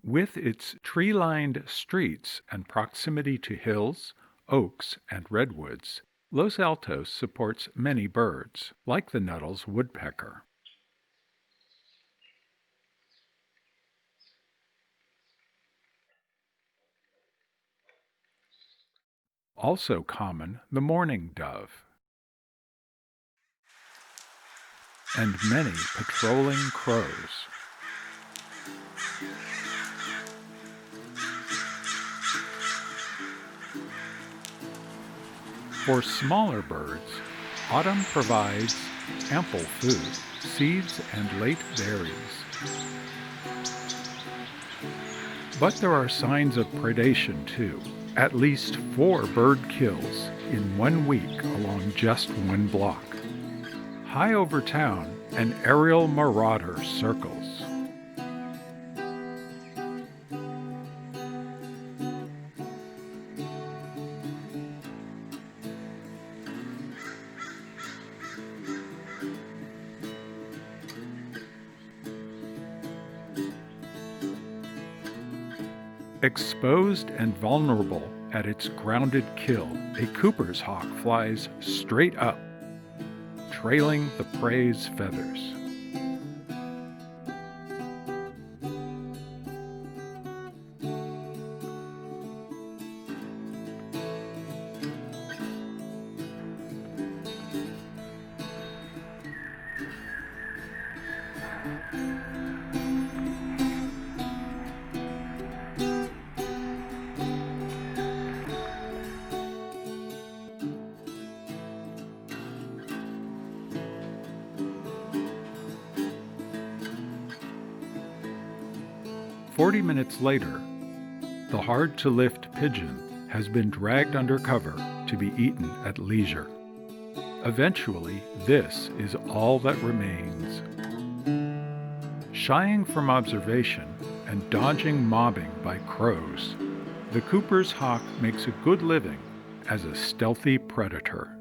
With its tree-lined streets and proximity to hills, oaks, and redwoods, Los Altos supports many birds, like the Nuttall's woodpecker. Also common, the mourning dove, and many patrolling crows. For smaller birds, autumn provides ample food, seeds, and late berries. But there are signs of predation too. At least 4 bird kills in 1 week along just one block. High over town, an aerial marauder circles. Exposed and vulnerable at its grounded kill, a Cooper's hawk flies straight up, trailing the prey's feathers. "40 minutes later, the hard-to-lift pigeon has been dragged under cover to be eaten at leisure. Eventually, this is all that remains. Shying from observation and dodging mobbing by crows, the Cooper's hawk makes a good living as a stealthy predator."